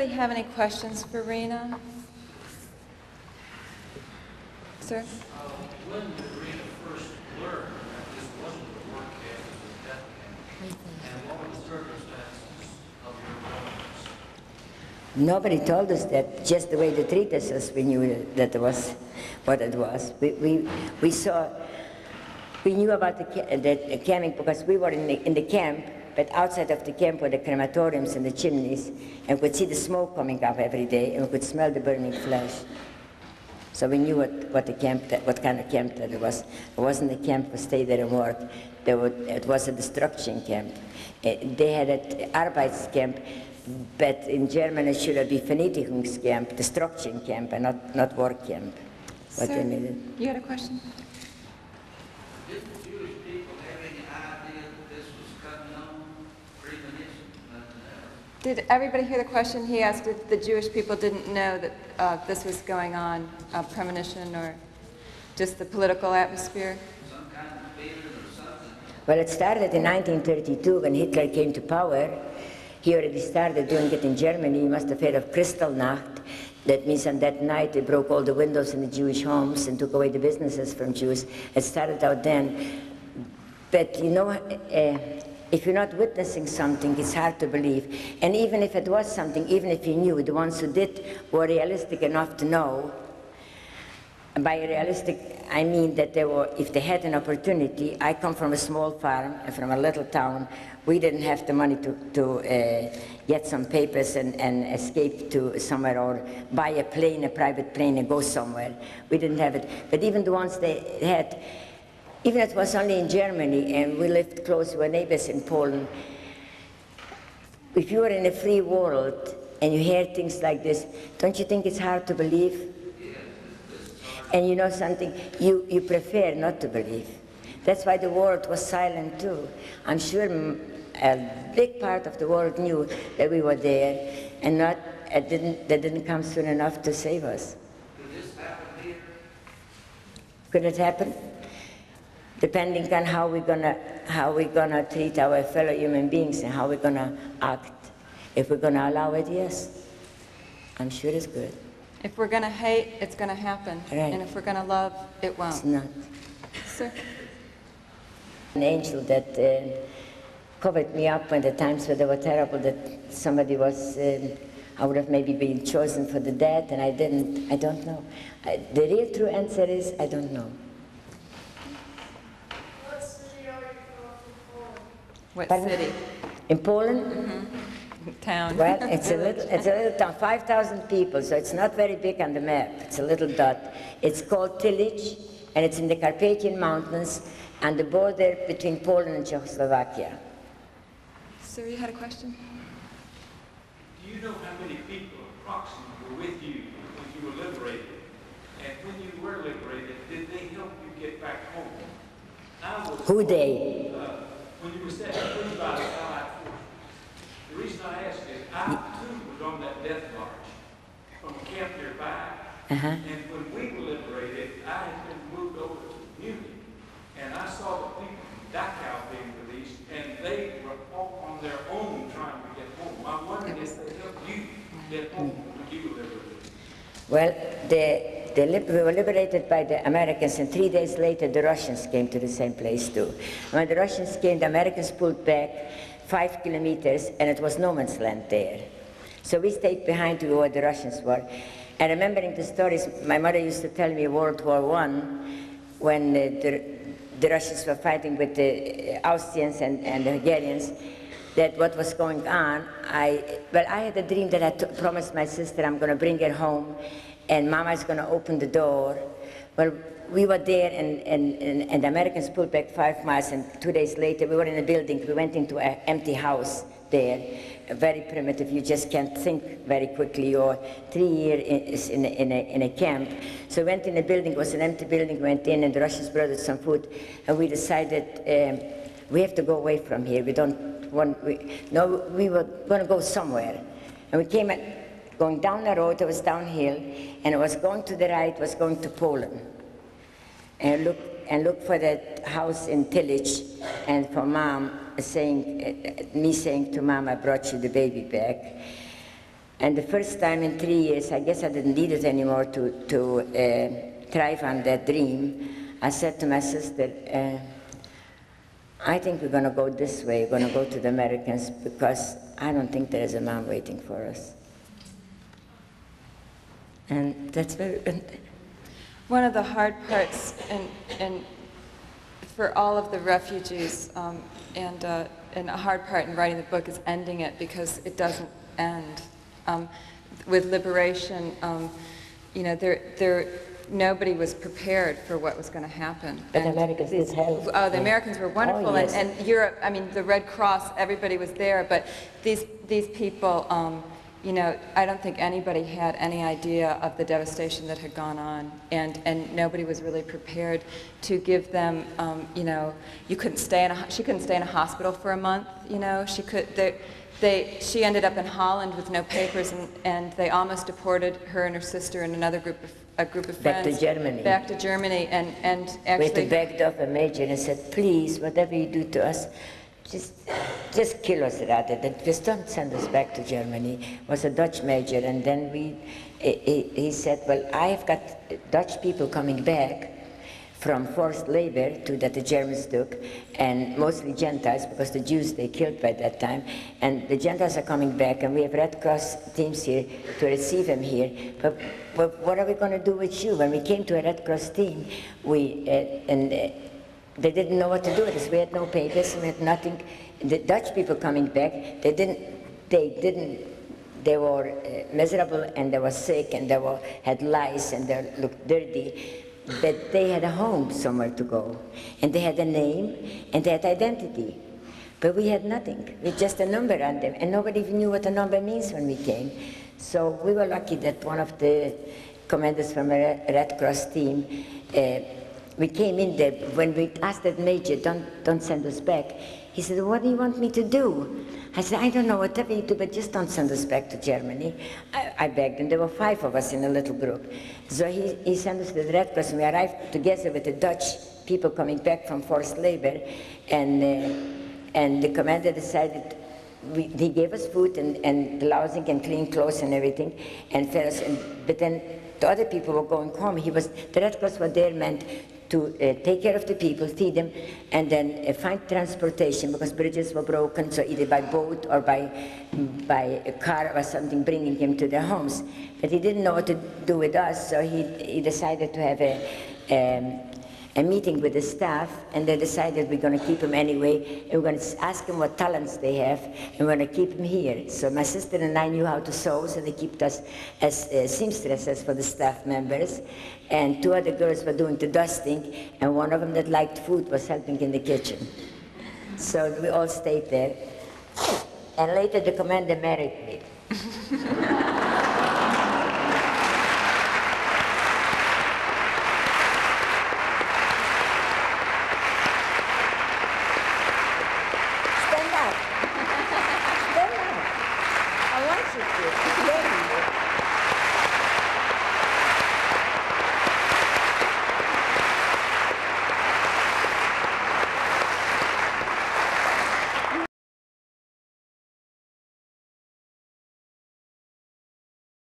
anybody have any questions for Rena? Sir? When did Rena first learn that this wasn't a work camp, it was a death camp? And what were the circumstances of your illness? Nobody told us that. Just the way they treated us, we knew that it was what it was. We saw, we knew about the camping because we were in the camp, but outside of the camp were the crematoriums and the chimneys, and we could see the smoke coming up every day, and we could smell the burning flesh. So we knew what kind of camp that it was. It wasn't a camp for stay there and work. It was a destruction camp. They had an Arbeitscamp, but in German it should be Vernichtigungscamp, destruction camp, and not work camp. What Sir, they needed. you had a question? Did the Jewish people have any idea that this was coming on? Premonition? Nothing else? Did everybody hear the question? He asked if the Jewish people didn't know that this was going on, premonition, or just the political atmosphere? Some kind of feeling or something? Well, it started in 1932 when Hitler came to power. He already started doing it in Germany. He must have heard of Kristallnacht. That means on that night they broke all the windows in the Jewish homes and took away the businesses from Jews. It started out then. But you know, if you're not witnessing something, it's hard to believe. And even if it was something, even if you knew, the ones who did were realistic enough to know. And by realistic, I mean that they were, if they had an opportunity. I come from a small farm and from a little town. We didn't have the money to get some papers and escape to somewhere or buy a plane, a private plane, and go somewhere. We didn't have it. But even the ones they had, even if it was only in Germany, and we lived close to our neighbors in Poland, if you were in a free world and you hear things like this, don't you think it's hard to believe? And you know something, you prefer not to believe. That's why the world was silent too. I'm sure a big part of the world knew that we were there, and they didn't come soon enough to save us. Could this happen here? Could it happen? Depending on how we're gonna treat our fellow human beings and how we're gonna act. If we're gonna allow it, yes. I'm sure it's good. If we're going to hate, it's going to happen. Right. And if we're going to love, it won't. It's not. Sir? An angel that covered me up when the times where they were terrible, that somebody was, I would have maybe been chosen for the dead, and I didn't. I don't know. The real true answer is, I don't know. What city are you from? What Pardon? city? In Poland? Mm-hmm. Town. Well, it's a little town, 5,000 people, so it's not very big on the map. It's a little dot. It's called Tillage, and it's in the Carpathian Mountains, on the border between Poland and Czechoslovakia. Sir, you had a question? Do you know how many people approximately were with you when you were liberated? And when you were liberated, did they help you get back home? Who they? When you were set free by the Allied forces. The reason I ask is, I too was on that death march from a camp nearby. And when we were liberated, I had been moved over to Munich, and I saw the people from Dachau being released, and they were all on their own trying to get home. I'm wondering if they helped you get home when you were liberated. Well, we were liberated by the Americans, and 3 days later the Russians came to the same place too. When the Russians came, the Americans pulled back 5 kilometers, and it was no man's land there. So we stayed behind to go where the Russians were. And remembering the stories, my mother used to tell me World War I, when the Russians were fighting with the Austrians and the Hungarians, that what was going on, I had a dream that I promised my sister I'm going to bring her home, and Mama's going to open the door. Well, we were there, and the Americans pulled back 5 miles, and 2 days later we were in a building. We went into an empty house there, very primitive. You just can't think very quickly, or 3 years in a camp. So we went in a building. It was an empty building. We went in, and the Russians brought us some food, and we decided we have to go away from here. We were going to go somewhere, and we came going down the road. It was downhill, and it was going to the right. It was going to Poland. And look for that house in Tillage, and for Mom saying, me saying to Mom, I brought you the baby back. And the first time in 3 years, I guess I didn't need it anymore to thrive on that dream. I said to my sister, I think we're going to go this way. We're going to go to the Americans because I don't think there is a man waiting for us. And that's very... One of the hard parts for all of the refugees, and a hard part in writing the book is ending it because it doesn't end. With liberation, you know, nobody was prepared for what was going to happen. But Americans did help. Oh, the Americans were wonderful, Oh, yes. and Europe. I mean, the Red Cross, everybody was there. But these people, you know, I don't think anybody had any idea of the devastation that had gone on, and nobody was really prepared to give them. You know, she couldn't stay in a hospital for a month. You know, she ended up in Holland with no papers, and they almost deported her and her sister and another group of friends. Back to Germany. Back to Germany, and actually... We begged off a major and said, please, whatever you do to us, just kill us rather than just don't send us back to Germany. It was a Dutch major, and then he said, well, I've got Dutch people coming back from forced labor that the Germans took, and mostly Gentiles, because the Jews they killed by that time, and the Gentiles are coming back, and we have Red Cross teams here to receive them here, but what are we going to do with you? When we came to a Red Cross team, they didn't know what to do with us. We had no papers, we had nothing. The Dutch people coming back, they were miserable, and they were sick, and had lice, and they looked dirty. But they had a home somewhere to go, and they had a name, and they had identity. But we had nothing. We had just a number on them, and nobody even knew what a number means when we came. So we were lucky that one of the commanders from a Red Cross team, we came in there, when we asked that major, don't send us back, he said, what do you want me to do? I said, I don't know, whatever you do, but just don't send us back to Germany. I begged him. There were 5 of us in a little group. So he sent us to the Red Cross, and we arrived together with the Dutch people coming back from forced labor, and the commander decided, he gave us food and housing and clean clothes and everything, and fed us, but then the other people were going home. The Red Cross were there meant to take care of the people, feed them, and then find transportation, because bridges were broken, so either by boat or by a car or something, bringing them to their homes. But he didn't know what to do with us, so he decided to have a meeting with the staff, and they decided we're going to keep them anyway, and we're going to ask them what talents they have, and we're going to keep them here. So my sister and I knew how to sew, so they kept us as seamstresses for the staff members, and 2 other girls were doing the dusting, and one of them that liked food was helping in the kitchen. So we all stayed there, and later the commander married me.